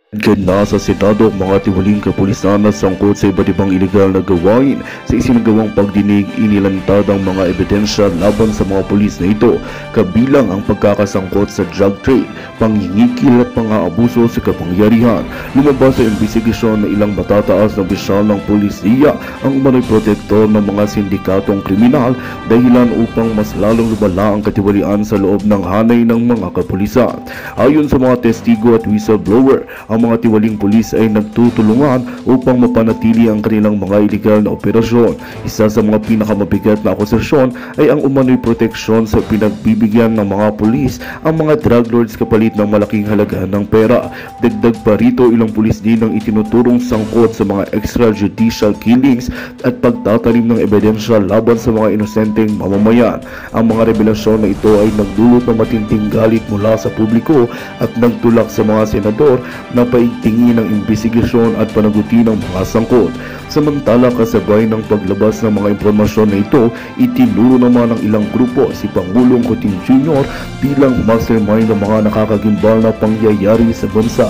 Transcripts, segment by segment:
Ganda sa Senado ang mga tiwaling kapulisan na sangkot sa iba't ibang ilegal na gawain. Sa isinagawang pagdinig, inilantad ang mga ebidensya laban sa mga pulis na ito, kabilang ang pagkakasangkot sa drug trade, panghingikil at pang-aabuso sa kapangyarihan. Lumabas sa imbestigasyon na ilang matataas na opisyal ng pulisiya ang umano'y protektor ng mga sindikatong kriminal, dahilan upang mas lalong lumala ang katiwalian sa loob ng hanay ng mga kapulisan. Ayon sa mga testigo at whistleblower, ang mga tiwaling pulis ay nagtutulungan upang mapanatili ang kanilang mga iligal na operasyon. Isa sa mga pinakamabigat na akusasyon ay ang umano'y proteksyon sa pinagbibigyan ng mga pulis ang mga drug lords kapalit ng malaking halaga ng pera. Dagdag pa rito, ilang pulis din ang itinuturong sangkot sa mga extrajudicial killings at pagtatanim ng ebidensya laban sa mga inosenteng mamamayan. Ang mga revelasyon na ito ay nagdulot ng matinding galit mula sa publiko at nagtulak sa mga senador na paigtingin ang imbestigasyon at panagutin ng mga sangkot. Samantala, kasabay ng paglabas ng mga impormasyon na ito, itinuro naman ng ilang grupo si Pangulong Cotin Jr. bilang mastermind ng mga nakakagimbal na pangyayari sa bansa.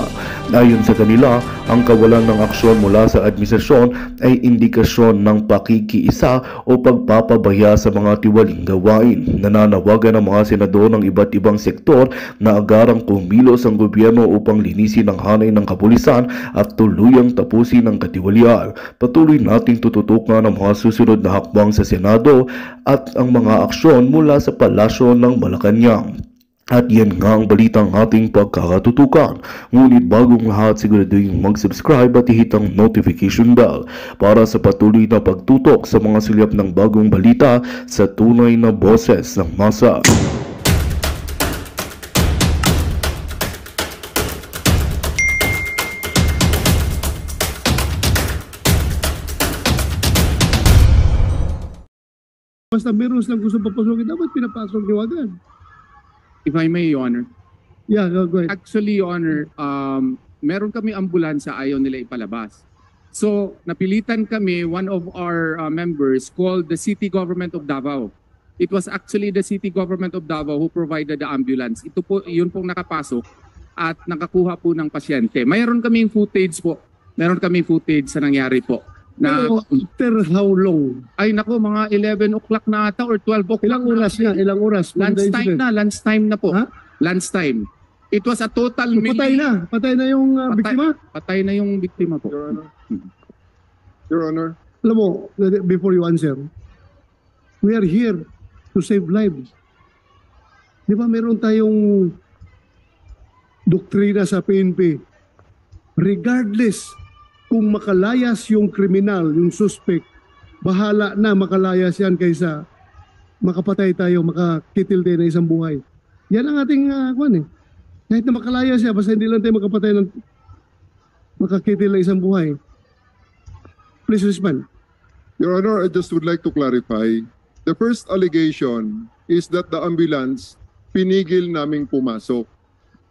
Ayon sa kanila, ang kawalan ng aksyon mula sa administrasyon ay indikasyon ng pakikiisa o pagpapabaya sa mga tiwaling gawain. Nananawagan ng mga senador ng iba't ibang sektor na agarang kumilos ang gobyerno upang linisin ang hanay ng kapulisan at tuluyang tapusin ang katiwalian. Patuloy nating tututukan ang mga susunod na hakbang sa Senado at ang mga aksyon mula sa Palasyo ng Malacanang. At yan nga ang balitang ating pagkakatutukan. Ngunit bagong lahat, siguraduhin mag-subscribe at i-hit ang notification bell para sa patuloy na pagtutok sa mga silip ng bagong balita sa tunay na boses ng masa. Basta meron silang gusto papasukin, dapat pinapasok niyo agad. If I may, Your Honor. Yeah, go ahead. Actually, Your Honor, meron kami ambulansya, ayaw nila ipalabas. So, napilitan kami, one of our members called the City Government of Davao. It was actually the City Government of Davao who provided the ambulance. Ito po, yun pong nakapasok at nakakuha po ng pasyente. Mayroon kaming footage po. Meron kaming footage sa nangyari po. Na, After how long? ay nako, mga 11 o'clock na ata or 12 o'clock. Ilang oras na? Ilang oras? Lunchtime na po. Ha? Lunchtime. It was a total Patay na. Patay na yung biktima? Patay na yung biktima po. Your Honor. Your Honor. Alam mo, before you answer, we are here to save lives. Di ba meron tayong doktrina sa PNP? Regardless kung makalayas yung kriminal, yung suspect, bahala na makalayas yan kaysa makapatay tayo, makakitil tayo ng isang buhay. Yan ang ating kahit na makalayas siya, basta hindi lang tayo makapatay ng makakitil ng isang buhay. Please respond. Your Honor, I just would like to clarify. The first allegation is that the ambulance pinigil naming pumasok.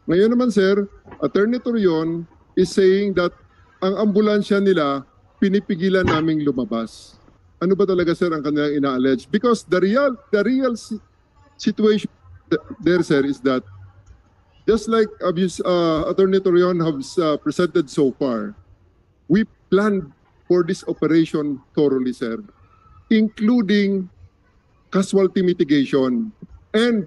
Ngayon naman, sir, Attorney Torion is saying that ang ambulansya nila pinipigilan naming lumabas. Ano ba talaga, sir, ang kanilang ina-allege? Because the real situation there, sir, is that just like Attorney Torion has presented so far, we planned for this operation thoroughly, sir, including casualty mitigation. And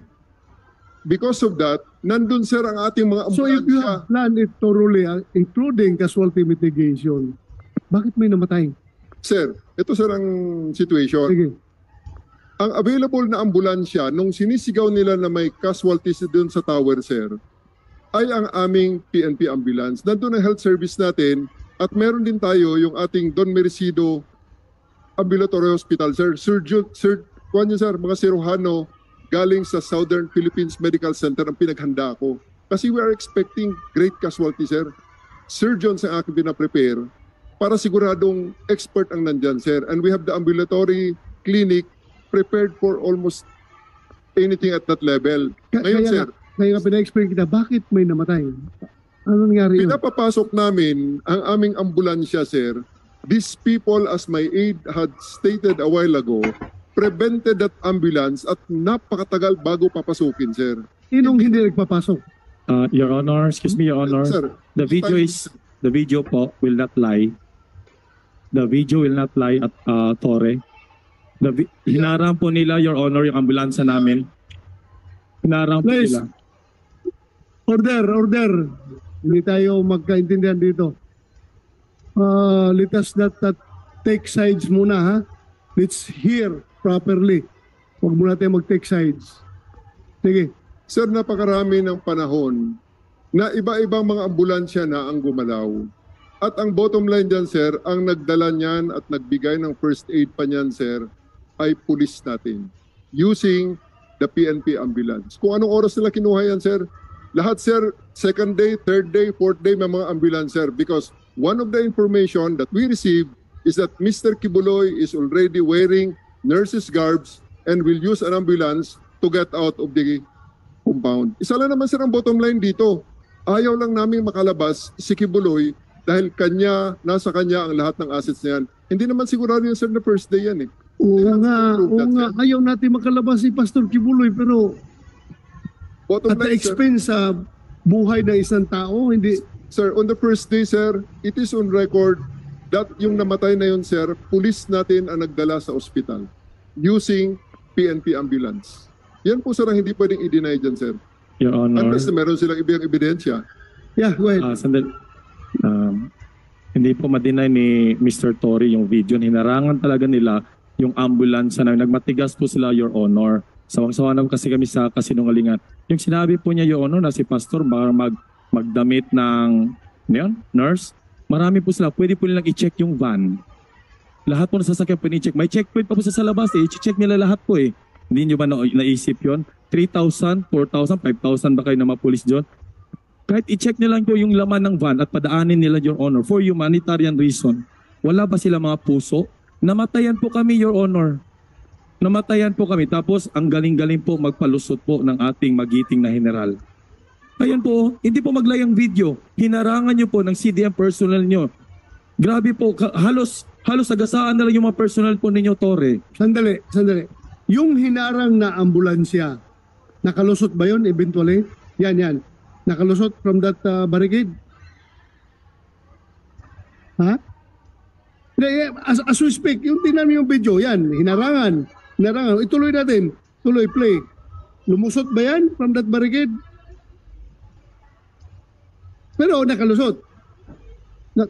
because of that, nandun, sir, ang ating mga ambulansya. So if you have planned it thoroughly, including casualty mitigation, bakit may namatay? Sir, ito, sir, ang situation. Sige. Ang available na ambulansya, nung sinisigaw nila na may casualties doon sa tower, sir, ay ang aming PNP ambulance. Nandun ang health service natin at meron din tayo yung ating Don Mercido Ambulatory Hospital, sir. Mga Cirujano galing sa Southern Philippines Medical Center ang pinaghanda ko. Kasi we are expecting great casualty, sir. Surgeons ang aking pinaprepare para siguradong expert ang nandyan, sir. And we have the ambulatory clinic prepared for almost anything at that level. Ngayon, sir, Kaya nga pina-explain kita, bakit may namatay? Ano nangyari yun? pinapapasok namin ang aming ambulansya, sir. These people, as my aide had stated a while ago, prevented that ambulance at napakatagal bago papasukin, sir. Sinong hindi nagpapasok? Your Honor, excuse me, Your Honor. Sir, The video po will not lie. The video will not lie at Torre. Hinarang po nila, Your Honor, yung ambulansya namin. Hinarang po Please. nila. Order. Hindi tayo magkaintindihan dito. Let us not take sides muna, ha? Let's hear properly. Huwag muna tayo mag-take sides. Sige. Sir, napakarami ng panahon na iba-ibang mga ambulansya na ang gumalaw. At ang bottom line dyan, sir, ang nagdala niyan at nagbigay ng first aid pa niyan, sir, ay pulis natin. Using the PNP ambulance. Kung anong oras nila kinuha yan, sir, lahat, sir, second day, third day, fourth day, may mga ambulance, sir. Because one of the information that we received is that Mr. Kibuloy is already wearing nurse's garbs and will use an ambulance to get out of the compound. Isa lang naman, sir, ang bottom line dito. Ayaw lang namin makalabas si Kibuloy dahil nasa kanya ang lahat ng assets niyan. Hindi naman sigurado yun, sir, na first day yan eh. Oo nga. Ayaw natin makalabas si Pastor Kibuloy, pero Bottom at the line, sir, expense sa buhay ng isang tao, hindi. sir, on the first day, sir, it is on record that yung namatay na yun, sir, pulis natin ang nagdala sa ospital using PNP ambulance. Yan po, sir, ang hindi pwedeng i-deny dyan, sir. Your Honor. Unless na meron silang ibang ebidensya. Yeah, go ahead. Sandali. Hindi po ma-deny ni Mr. Torre yung video. Hinarangan talaga nila yung ambulance na nagmatigas po sila, Your Honor. Sawang-sawa naman kasi kami sa kasinungalingan. Yung sinabi po niya, Your Honor, na si Pastor magdamit ng nurse, marami po sila. Pwede po nilang i-check yung van. Lahat po na sasakyan po i-check. May checkpoint pa po sa labas eh. I-check nila lahat po eh. Hindi nyo ba naisip yun? 3,000, 4,000, 5,000 ba kayo na mga police dyan? Kahit i-check nila lang po yung laman ng van at padaanin nila, Your Honor, for humanitarian reason. Wala ba sila mga puso? Namatayan po kami, Your Honor. Namatayan po kami. Tapos ang galing-galing po magpalusot po ng ating magiting na general. Ayan po, hindi po maglayang video. Hinarangan nyo po ng CDM personnel nyo. Grabe po, halos agasaan na lang yung mga personnel po ninyo, Torre. Sandali. Yung hinarang na ambulansya, nakalusot ba yun eventually? Yan. Nakalusot from that barricade? Ha? As we speak, yung tinan mo yung video, yan, hinarangan. Ituloy natin. Tuloy, play. Lumusot ba yan from that barricade? Pero nakalusot.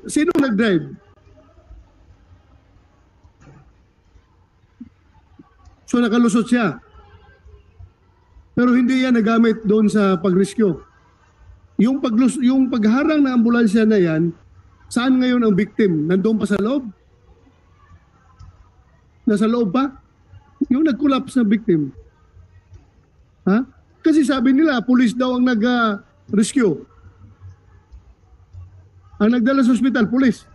Sino nag-drive? So nakalusot siya. Pero hindi yan nagamit doon sa pag-rescue. Yung pagharang na ambulansya na yan, saan ngayon ang victim? Nandoon pa sa loob? Nasa loob pa? Yung nag-collapse na victim. Ha? Kasi sabi nila, police daw ang nag-rescue. Ang nagdala sa hospital, police.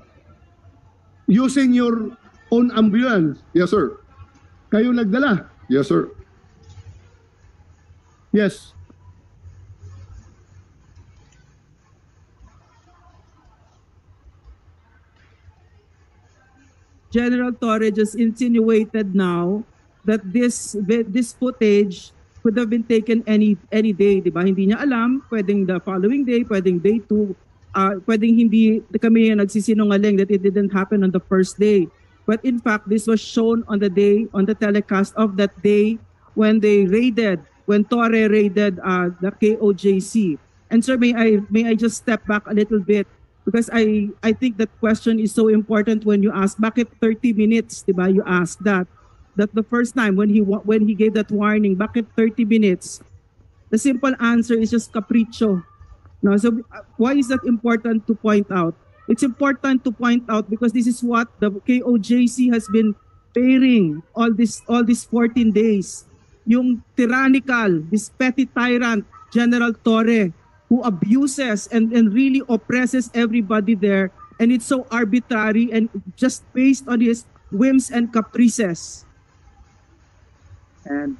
Using your own ambulance. Yes, sir. Kayo nagdala. Yes, sir. Yes. General Torre just insinuated now that this footage could have been taken any day, di ba? Hindi niya alam, pwedeng the following day, pwedeng day 2, pwedeng hindi kami nagsisinungaling that it didn't happen on the first day. But in fact, this was shown on the telecast of that day when Torre raided the KOJC. And sir, may I just step back a little bit? Because I think that question is so important when you ask, bakit 30 minutes, di ba? You ask that the first time when he gave that warning, bakit 30 minutes? The simple answer is just capricho. No, so why is that important to point out? It's important to point out because this is what the KOJC has been bearing all these 14 days. Yung tyrannical, this petty tyrant, General Torre, who abuses and really oppresses everybody there, and it's so arbitrary and just based on his whims and caprices. And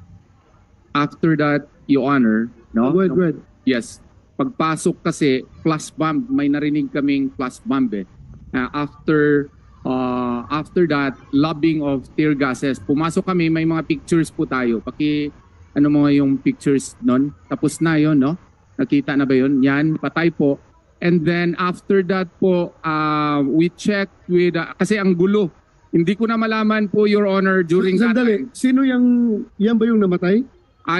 after that, Your Honor, no? Go ahead. Yes. Pagpasok kasi, flash bomb, may narinig kaming flash bomb eh. After that, lobbing of tear gases, pumasok kami, may mga pictures po tayo. Ano mga yung pictures nun? Tapos na yon, no? Nakita na ba yun? Yan, patay po. And then after that po, we checked with, kasi ang gulo. Hindi ko na malaman po, Your Honor, during that Sandali, time. sino yan ba yung namatay?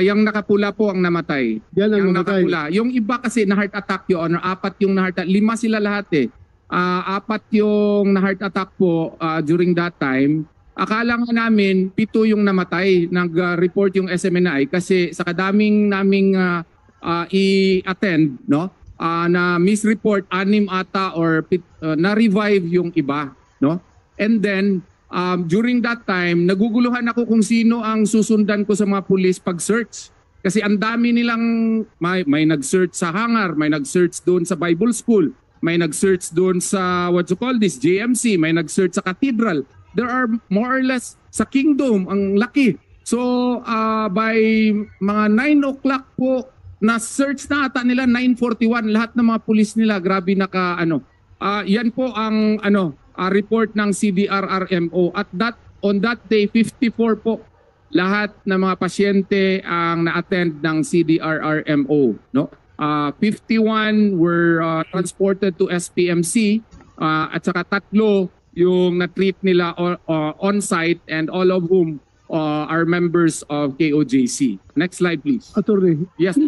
Yung nakapula po ang namatay. Yan ang Yung namatay. nakapula. Yung iba kasi na heart attack, Your Honor. 4 yung na heart attack. 5 sila lahat eh. 4 yung na heart attack po during that time. Akala nga namin 7 yung namatay. Nag-report yung SMNI kasi sa kadaming naming i-attend, no? Na misreport 6 ata or na-revive yung iba, no? And then during that time, naguguluhan ako kung sino ang susundan ko sa mga pulis pag-search. Kasi ang dami nilang, may nag-search sa hangar, may nag-search doon sa Bible School, may nag-search doon sa, JMC, may nag-search sa Cathedral. There are more or less sa Kingdom, ang laki. So, by mga 9 o'clock po, na-search na ata nila, 9:41, lahat ng mga pulis nila, grabe yan po ang report ng CDRRMO. At on that day, 54 po lahat ng mga pasyente ang na-attend ng CDRRMO, no? 51 were transported to SPMC at saka 3 yung na-treat nila on-site, and all of whom are members of KOJC. Next slide, please. Attorney, Yes.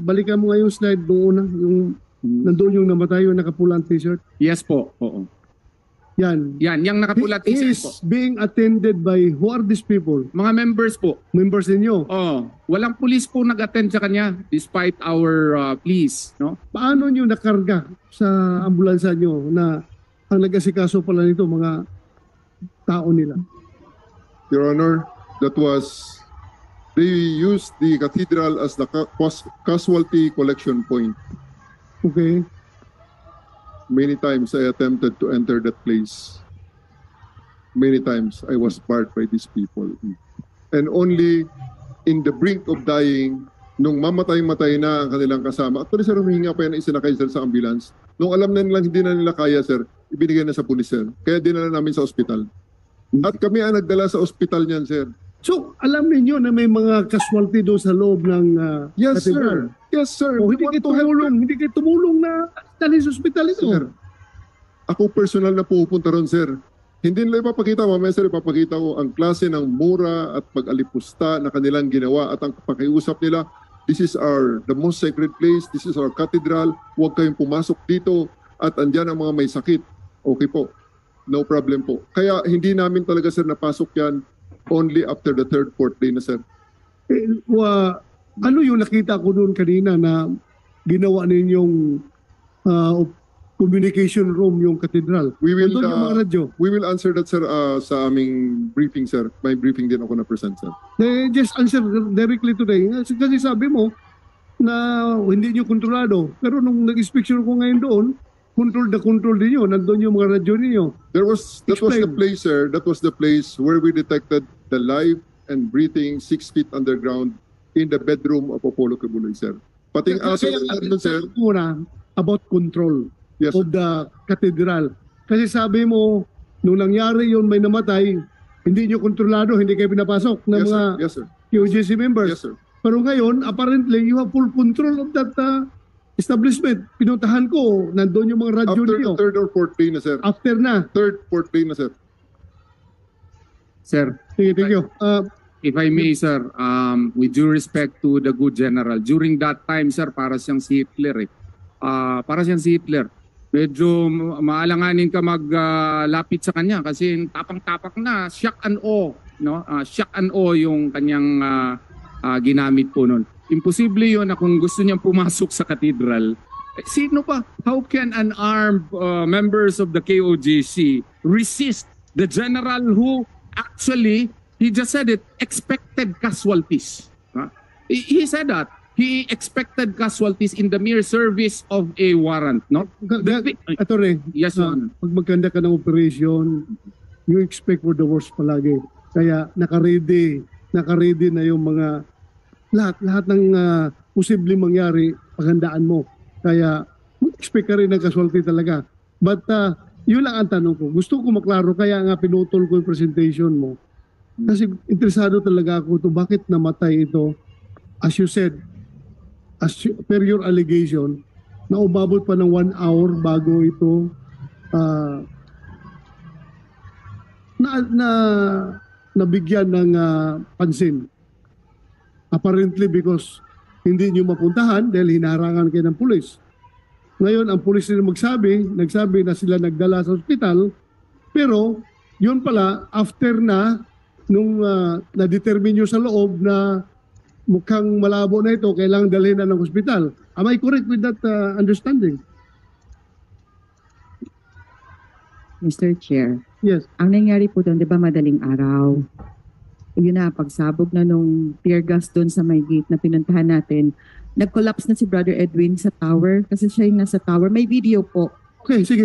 balikan mo nga yung slide doon una, yung nandun yung namatay, yung nakapulang t-shirt. Yes po. Oo. Yan. Yan, yung nakapula He t-shirt is po. being attended by, who are these people? Mga members po. Members ninyo. Walang pulis po nag-attend sa kanya despite our pleas, no? Paano nyo nakarga sa ambulansya nyo na ang nag-asikaso pala nito mga tao nila? Your Honor, they used the cathedral as the casualty collection point. Okay. Many times I attempted to enter that place. Many times I was barred by these people. And only in the brink of dying, nung mamatay-matay na ang kanilang kasama, actually sir, huminga pa yan isinakay sir sa ambulance. Nung alam na nilang hindi na nila kaya sir, ibinigay na sa pulis sir. Kaya dinala namin sa ospital. At kami ang nagdala sa ospital niyan sir. So, alam ninyo na may mga casualty doon sa loob ng Yes cathedral? sir. Yes sir. O, We hindi want kayo to help tumulong, hindi kayo tumulong na dali sa ospital ito. Sir, ako personal na pupunta ron, sir. Hindi nila ipapakita, mamaya sir, ipapakita ko ang klase ng mura at pag-alipusta na kanilang ginawa at ang pakiusap nila, this is the most sacred place, this is our cathedral, huwag kayong pumasok dito at andyan ang mga may sakit. Okay po, no problem po. Kaya hindi namin talaga sir napasok yan only after the 3rd, 4th day na sir. Ano yung nakita ko doon kanina na ginawa ninyong communication room yung cathedral? We will, Nandun yung mga radyo. we will answer that sir sa aming briefing sir. May briefing din ako na-present sir. Just answer directly today. Kasi sabi mo na hindi nyo kontrolado. Pero nung nag-inspection ko ngayon doon, control din nyo. Nandun yung mga radyo ninyo. That was the Explain. place, sir. That was the place where we detected the live and breathing 6 feet underground in the bedroom of Apollo Kibuloy, sir. Pating aso nandun, sir. Muna, about control Yes, of the cathedral. Kasi sabi mo, nung nangyari yun may namatay, hindi nyo kontrolado, hindi kayo pinapasok ng yes, mga sir. Yes, sir. QGC members. Yes, sir. Pero ngayon, apparently, you have full control of that establishment. Pinuntahan ko, nandun yung mga radyo After niyo. the 3rd or 4th day na, sir. After na. 3rd, 4th day na, sir. Sir, Sige, thank you. if I may, sir, with due respect to the good general, during that time, sir, para siyang si Hitler eh. Para siyang si Hitler. Medyo maalanganin ka maglapit sa kanya kasi tapang-tapak na, shock and awe, no? Shock and awe yung kanyang ginamit po noon. Imposible yun na kung gusto niyang pumasok sa cathedral. Sino pa? How can an armed members of the KOJC resist the general who actually, he just said it, expected casualties. He said that. He expected casualties in the mere service of a warrant, no? Attorney, Yes, Your Honor. pag magkanda ka ng operation, you expect for the worst palagi. Kaya naka-ready na yung mga lahat ng posibleng mangyari, paghandaan mo. Kaya expect ka rin ng casualty talaga. But yun lang ang tanong ko. Gusto ko maklaro, kaya nga pinutol ko yung presentation mo. Kasi interesado talaga ako to bakit namatay ito. As you said, per your allegation, na umabot pa ng 1 hour bago ito nabigyan ng pansin. Apparently because hindi nyo mapuntahan dahil hinarangan kayo ng pulis. Ngayon, ang pulis nila nagsabi na sila nagdala sa ospital, pero yun pala, after nung na-determine nyo sa loob na mukhang malabo na ito, kailangang dalhin na ng ospital. Am I correct with that understanding? Mr. Chair, Yes. ang nangyari po doon, di ba madaling araw? Yun na, pagsabog na nung tear gas doon sa may gate na pinuntahan natin, nag-collapse na si Brother Edwin sa tower kasi siya yung nasa tower. May video po. Okay, sige.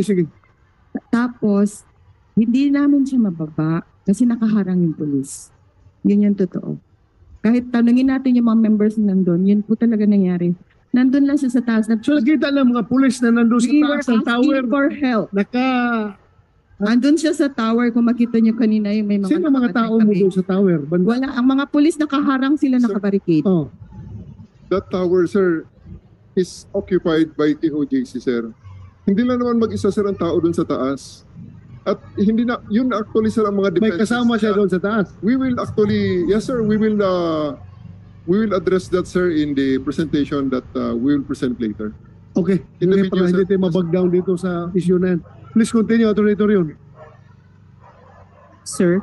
Tapos, hindi namin siya mababa kasi nakaharang yung polis. Yun yung totoo. Kahit tanungin natin yung mga members na nandun, yun po talaga nangyari. Nandun lang siya sa taas. So nakita ng mga pulis na nandun sa We were taas ng tower, asking for help. Andun siya sa tower, kung makita niyo kanina yung may mga... sino mga tao mo doon sa tower? Wala, ang mga pulis nakaharang sila, nakabarricade. Oh. That tower, sir, is occupied by TOJC, sir. Hindi lang naman mag-isa, sir, ang tao doon sa taas. At hindi na, yun actually, sir, ang mga May defenses. kasama siya doon sa taas. We will actually, yes, sir, we will address that, sir, in the presentation that we will present later. Okay. In the Hindi video, pala, sir. hindi tayo mabag down dito sa issue na yan. Please continue, Atty. Torion. Sir,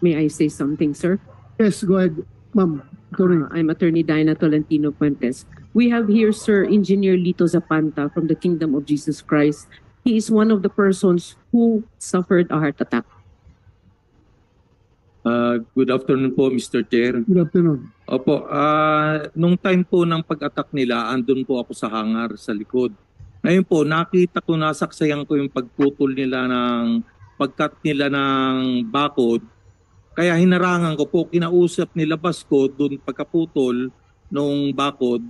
may I say something, sir? Yes, go ahead, ma'am. Sorry. I'm Attorney Diana Tolentino Fuentes. We have here, sir, Engineer Lito Zapanta from the Kingdom of Jesus Christ. He is one of the persons who suffered a heart attack. Good afternoon po, Mr. Chair. Good afternoon. Opo, nung time po ng pag-attack nila, andun po ako sa hangar sa likod. Ngayon po, nakita ko, nasaksayan ko yung pagputol nila pagkat nila ng bakod. Kaya hinarangan ko po, kinausap nila Basko doon pagkaputol nung bakod,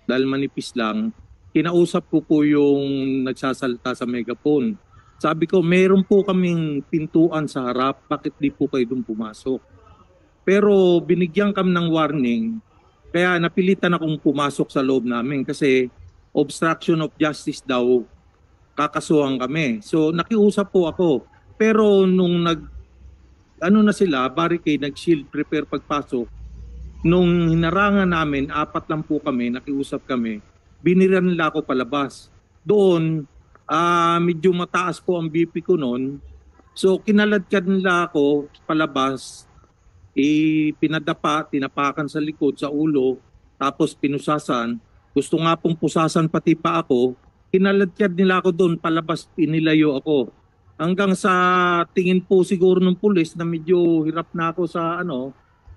dahil manipis lang, kinausap ko po yung nagsasalta sa megaphone. Sabi ko, meron po kaming pintuan sa harap, bakit di po kayo doon pumasok? Pero binigyan kami ng warning, kaya napilitan akong pumasok sa loob namin kasi obstruction of justice daw, kakasuhan kami. So nakiusap po ako. Pero nung na sila, barricade, nag-shield, prepare pagpasok, nung hinarangan namin, 4 lang po kami, nakiusap kami, biniran nila ako palabas. Doon, medyo mataas po ang BP ko noon. So kinaladkad nila ako palabas, tinapakan sa likod, sa ulo, tapos pinusasan. Gusto nga pong pusasan pati pa ako, kinaladkad nila ako doon, palabas, inilayo ako. Hanggang sa tingin po siguro ng pulis na medyo hirap na ako sa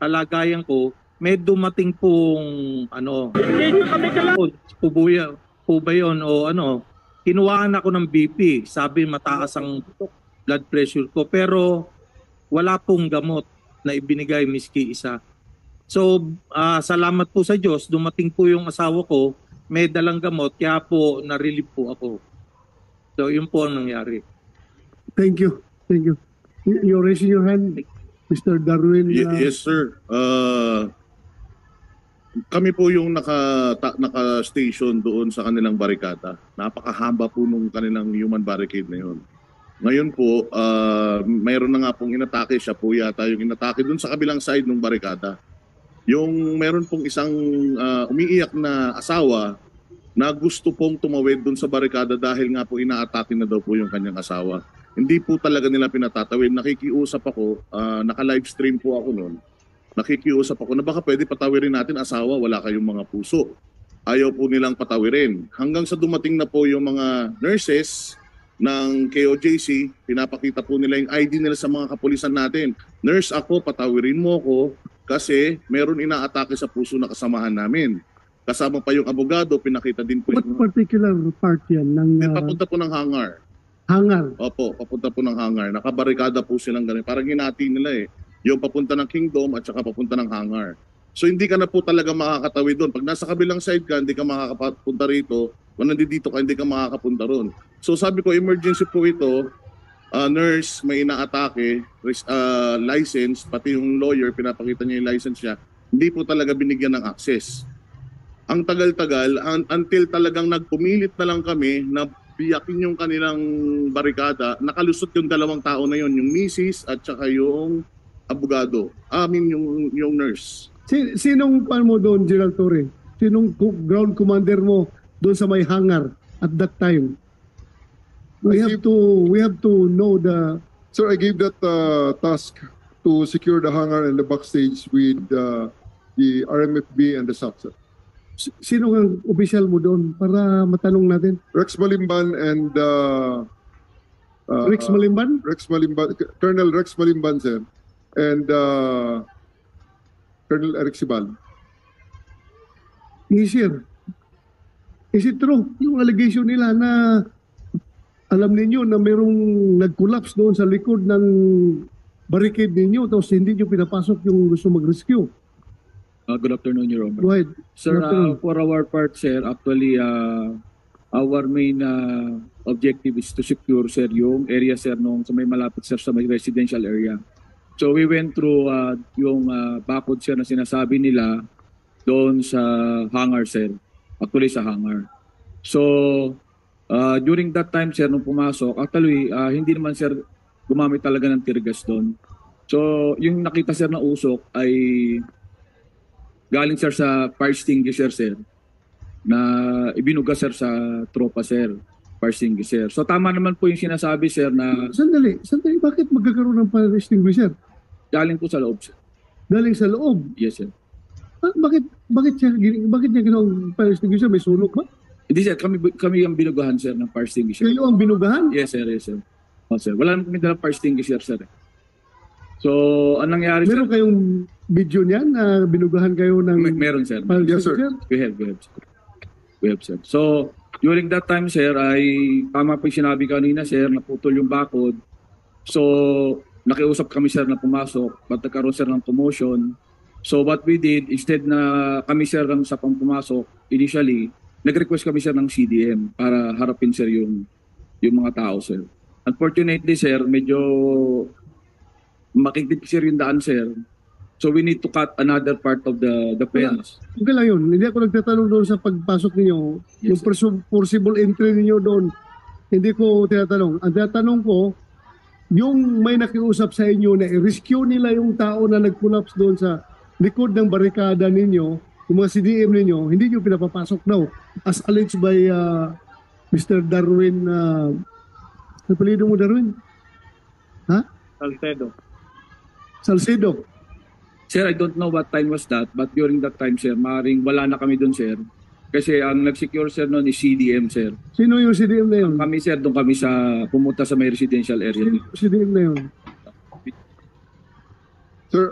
kalagayan ko, may dumating pong pubuya po ba yun o kinuhaan ako ng BP. Sabi mataas ang blood pressure ko pero wala pong gamot na ibinigay miski isa. So salamat po sa Diyos, dumating po yung asawa ko, may dalang gamot, kaya po na-relieve po ako. So yun po ang nangyari. Thank you. You're raising your hand, Mr. Darwin. Yes, sir. Kami po yung naka-station doon sa kanilang barikada. Napakahaba po nung kanilang human barricade na yun. Ngayon po, mayroon na nga pong inatake. Siya po yata yung inatake doon sa kabilang side ng barikada. Yung mayroon pong isang umiiyak na asawa na gusto pong tumawid doon sa barikada dahil nga po inaatake na daw po yung kanyang asawa. Hindi po talaga nila pinatatawid. Nakikiusap ako, naka-livestream po ako noon. Nakikiusap ako na baka pwede patawirin natin asawa, wala kayong mga puso. Ayaw po nilang patawirin. Hanggang sa dumating na po yung mga nurses ng KOJC, pinapakita po nila yung ID nila sa mga kapulisan natin. Nurse ako, patawirin mo ko kasi meron inaatake sa puso na kasamahan namin. Kasama pa yung abogado, pinakita din po. What particular part yan? Papunta po ng hangar. Hangar? Opo, papunta po ng hangar. Nakabarikada po silang ganun. Parang hinati nila yung papunta ng Kingdom at saka papunta ng hangar. So hindi ka na po talaga makakatawid doon. Pag nasa kabilang side ka, hindi ka makakapunta rito. Kung nandito ka, hindi ka makakapunta roon. So sabi ko, emergency po ito. Nurse, may inaatake, license, pati yung lawyer, pinapakita niya yung license niya. Hindi po talaga binigyan ng access. ang tagal-tagal until talagang nagpumilit na lang kami na biyakin yung kanilang barikada. Nakalusot yung dalawang tao na yon, yung misis at saka yung abogado. Yung nurse. Sinong pan mo doon, General Torre? Sinong ground commander mo doon sa may hangar at that time? We have to know the... Sir, I gave that task to secure the hangar and the backstage with the RMFB and the SAP, sir. Sino ang official mo doon para matanong natin? Rex Malimban and Rex Malimban? Colonel Rex Malimban, sir, and Colonel Eric Sibal. Sir, is it true yung allegation nila na alam ninyo na mayroong nag-collapse doon sa likod ng barricade ninyo tapos hindi nyo pinapasok yung gusto mag-rescue? Good afternoon, Your Honor. Go ahead. Sir, for our part, sir, actually, our main objective is to secure, sir, yung area, sir, nung sa may malapit, sir, sa may residential area. So we went through yung bakod, sir, na sinasabi nila doon sa hangar, sir. Actually, sa hangar. So, during that time, sir, nung pumasok, actually, hindi naman, sir, gumamit talaga ng tear gas doon. So, yung nakita, sir, na usok ay galing, sir, sa fire extinguisher, sir, na ibinuga, sir, sa tropa, sir, fire extinguisher. So tama naman po yung sinasabi, sir, na... Sandali, bakit magkakaroon ng fire extinguisher? Galing po sa loob, sir. Galing sa loob? Yes, sir. Bakit niya ginawang fire extinguisher? May sunog ba? Hindi, sir. Kami ang binugahan, sir, ng fire extinguisher. Kayo ang binugahan? Yes, sir. Yes, sir. Oh, sir. Wala naman kami dalang fire extinguisher, sir. So, anong nangyari, meron sir? Kayong video niyan na binugahan kayo ng... Meron, sir. Yes, sir. We have, sir. So, during that time, sir, ay tama po yung sinabi kanina, sir, naputol yung bakod. So, nakiusap kami, sir, na pumasok. But nagkaroon, sir, ng commotion. So, what we did, instead na kami, sir, sa pumasok, initially, nag-request kami, sir, ng CDM para harapin, sir, yung mga tao, sir. Unfortunately, sir, medyo makikita, sir, yung daan, sir. So we need to cut another part of the fence. Okay lang yun. Hindi ako nagtatanong doon sa pagpasok ninyo. Yes, yung possible entry ninyo doon. Hindi ko tinatanong. Ang tinatanong ko, yung may nakiusap sa inyo na i-rescue nila yung tao na nag-collapse doon sa likod ng barikada ninyo, yung mga CDM ninyo, hindi nyo pinapapasok daw. As alleged by Mr. Darwin. Napalido mo, Darwin? Ha? Salcedo. Sir, I don't know what time was that, but during that time, sir, maaaring wala na kami doon, sir. Kasi ang nag-secure, sir, noon is CDM, sir. Sino yung CDM na yun? Kami, sir, doon kami pumunta sa may residential area. Sino yung CDM na yun? Sir,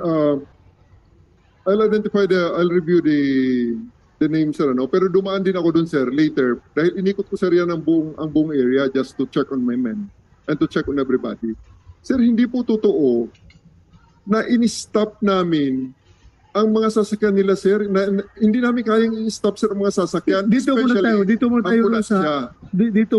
I'll review the name, sir, ano? Pero dumaan din ako dun, sir, later. Dahil inikot ko, sir, yan ang buong area just to check on my men and to check on everybody. Sir, hindi po totoo na in-stop namin ang mga sasakyan nila, sir. Hindi namin kayang i-stop, sir, ang mga sasakyan. Dito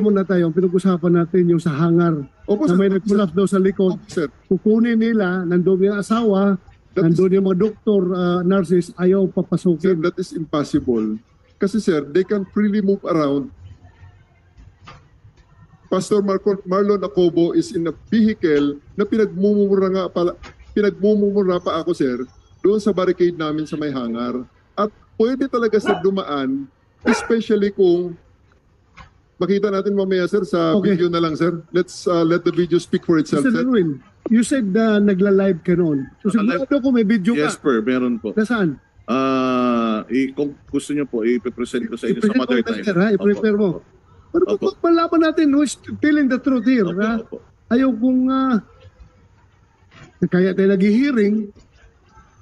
muna tayo. Pinag-usapan natin yung sa hangar. Opo, na sir. may nag-collapse daw sa likod. Opo, sir. Kukunin nila, nandun yung asawa, nandun yung mga doktor, nurses, ayaw Sir, papasukin. that is impossible. Kasi, sir, they can freely move around. Pastor Marlon Acobo is in a vehicle na pinagmumura pa ako, sir, doon sa barricade namin sa may hangar. At pwede talaga, sir, dumaan, especially kung makita natin mamaya, sir, sa video na lang, sir. Let's let the video speak for itself, Mr. sir. Darwin, you said nagla-live ka noon. So sigurado ko may video ka. Yes, per, meron po. Nasaan? Kung gusto niyo po, i-present ko sa inyo sa I-present mother mo time. later, ha? I-prepare mo. Pero Opo. malaman natin who is telling the truth here. Opo, Ha? opo. Ayaw kung kaya tayo nag-hearing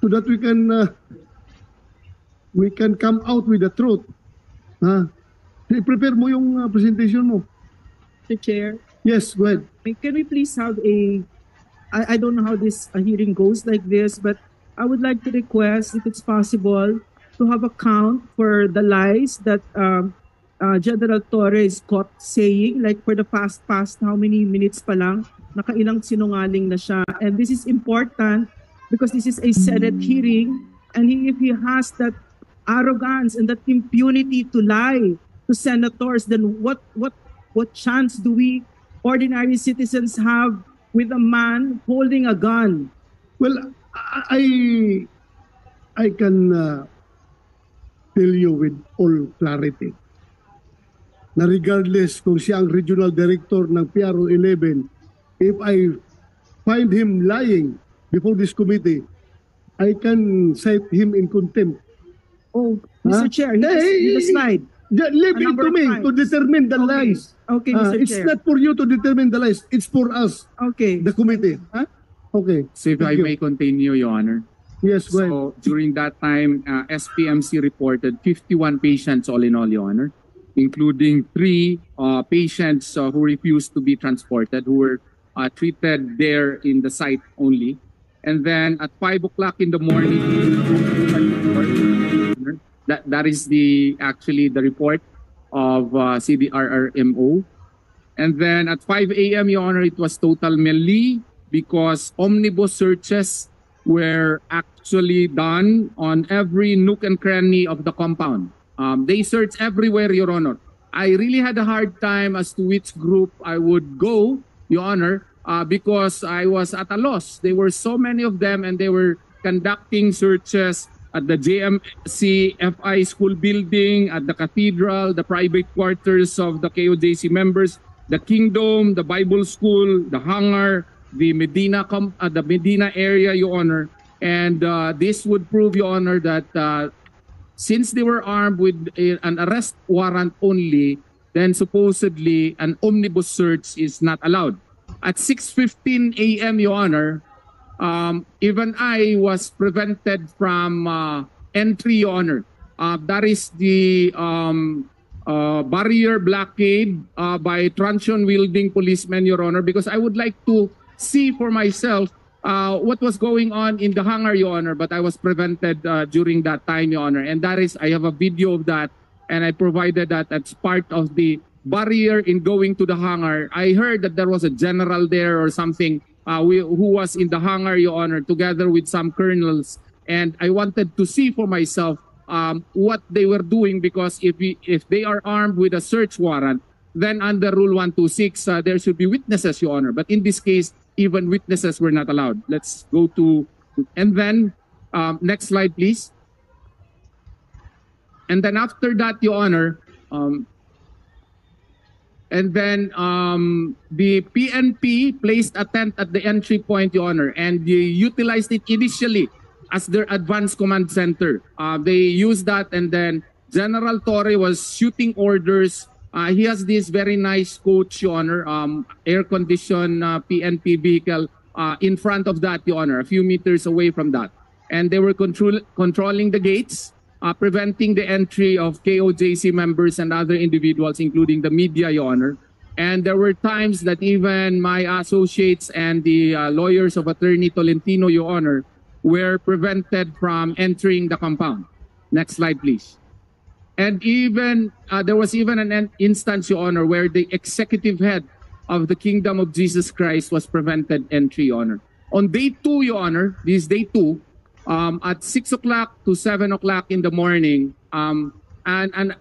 so that we can come out with the truth. Ha? I-prepare mo yung presentation mo. Mr. Chair, Yes, go ahead. can we please have I don't know how this hearing goes like this, but I would like to request, if it's possible, to have a count for the lies that General Torres caught saying, like for the past how many minutes pa lang, nakailang sinungaling na siya. And this is important because this is a Senate hearing, and if he has that arrogance and that impunity to lie to senators, then what chance do we ordinary citizens have with a man holding a gun? Well, I can tell you with all clarity na regardless kung siya ang regional director ng PRO 11, if I find him lying before this committee, I can cite him in contempt. Oh, Mr. Chair, the slide. Leave it to me to determine the lies. Okay, Mr. It's Chair. not for you to determine the lies. It's for us, Okay. the committee. Huh? Okay. So if I Thank you. may continue, Your Honor. Yes, go ahead. So during that time, SPMC reported 51 patients all in all, Your Honor, including 3 patients who refused to be transported, who were treated there in the site only. And then at 5 o'clock in the morning, that is actually the report of CDRRMO. And then at 5 a.m., Your Honor, it was total melee because omnibus searches were actually done on every nook and cranny of the compound. They searched everywhere, Your Honor. I really had a hard time as to which group I would go, Your Honor, because I was at a loss. There were so many of them and they were conducting searches at the JMC FI school building, at the cathedral, the private quarters of the KOJC members, the Kingdom, the Bible School, the hangar, the Medina area, Your Honor. And this would prove, Your Honor, that since they were armed with an arrest warrant only, then supposedly an omnibus search is not allowed. At 6:15 a.m., Your Honor, even I was prevented from entry, Your Honor. That is the barrier blockade by truncheon-wielding policemen, Your Honor, because I would like to see for myself what was going on in the hangar, Your Honor, but I was prevented during that time, Your Honor. And that is, I have a video of that, and I provided that as part of the barrier in going to the hangar. I heard that there was a general there or something who was in the hangar, Your Honor, together with some colonels. And I wanted to see for myself what they were doing, because if they are armed with a search warrant, then under Rule 126, there should be witnesses, Your Honor. But in this case, even witnesses were not allowed. Let's go to, and then, next slide, please. And then after that, Your Honor, and then the PNP placed a tent at the entry point, Your Honor, and they utilized it initially as their advanced command center. They used that, and then General Torre was shooting orders. He has this very nice coach, Your Honor, air-conditioned PNP vehicle in front of that, Your Honor, a few meters away from that. And they were controlling the gates, preventing the entry of KOJC members and other individuals, including the media, Your Honor. And there were times that even my associates and the lawyers of Attorney Tolentino, Your Honor, were prevented from entering the compound. Next slide, please. And even there was even an instance, Your Honor, where the executive head of the Kingdom of Jesus Christ was prevented entry, Your Honor. On day 2, Your Honor, this is day 2, at 6 o'clock to 7 o'clock in the morning, an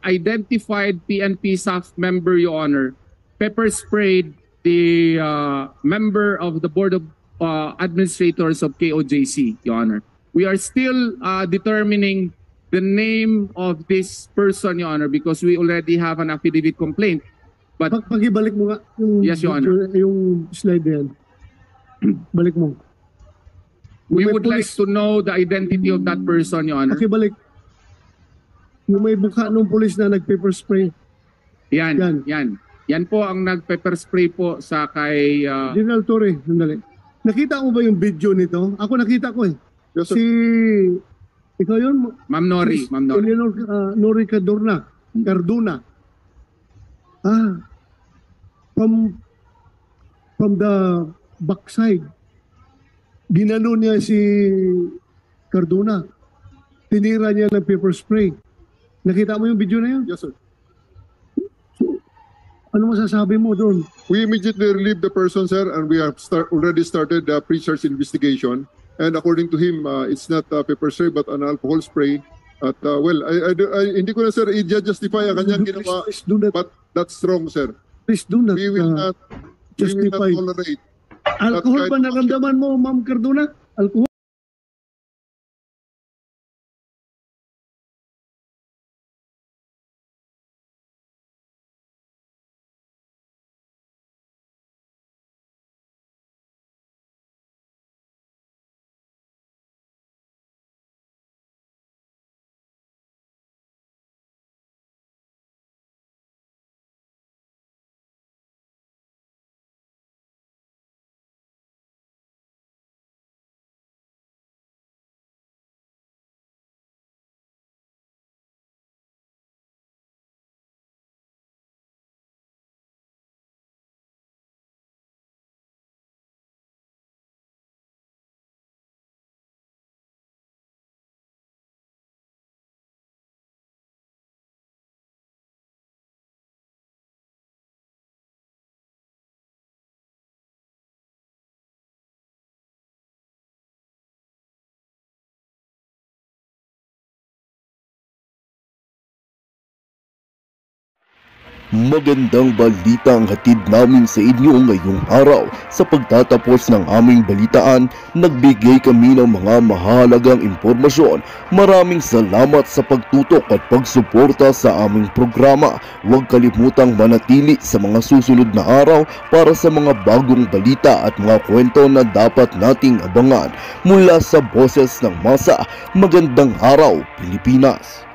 identified PNP staff member, Your Honor, pepper sprayed the member of the Board of Administrators of KOJC, Your Honor. We are still determining the name of this person, Your Honor, because we already have an affidavit complaint. But Pakibalik mo nga yung, Yes, Your Honor. yung slide na yan. Balik mo. we May would like police- to know the identity of that person, Your Honor. Pakibalik. Yung may mukha ng pulis na nag-pepper spray. Yan. Yan po ang nag-pepper spray po sa kay... General Torre, sandali. Nakita mo ba yung video nito? Ako nakita ko eh. Yes, sir. Si... Ikaw yun? Ma'am Nori. Eleanor Nori Cardona. From the backside, ginano niya si Cardona. Tinira niya ng pepper spray. Nakita mo yung video na yun? Yes, sir. Ano masasabi mo doon? We immediately relieved the person, sir, and we have already started the pre-search investigation. And according to him, it's not pepper spray but an alcohol spray. At hindi ko na sir i-justify ang kanyang ginawa, Please do not, but that's wrong, sir. please do not We will not justify. tolerate. Alcohol ba naramdaman mo, Ma'am Cardona? Alcohol? Magandang balita ang hatid namin sa inyo ngayong araw. Sa pagtatapos ng aming balitaan, nagbigay kami ng mga mahalagang impormasyon. Maraming salamat sa pagtutok at pagsuporta sa aming programa. Huwag kalimutang manatili sa mga susunod na araw para sa mga bagong balita at mga kwento na dapat nating abangan. Mula sa Boses ng Masa, magandang araw Pilipinas!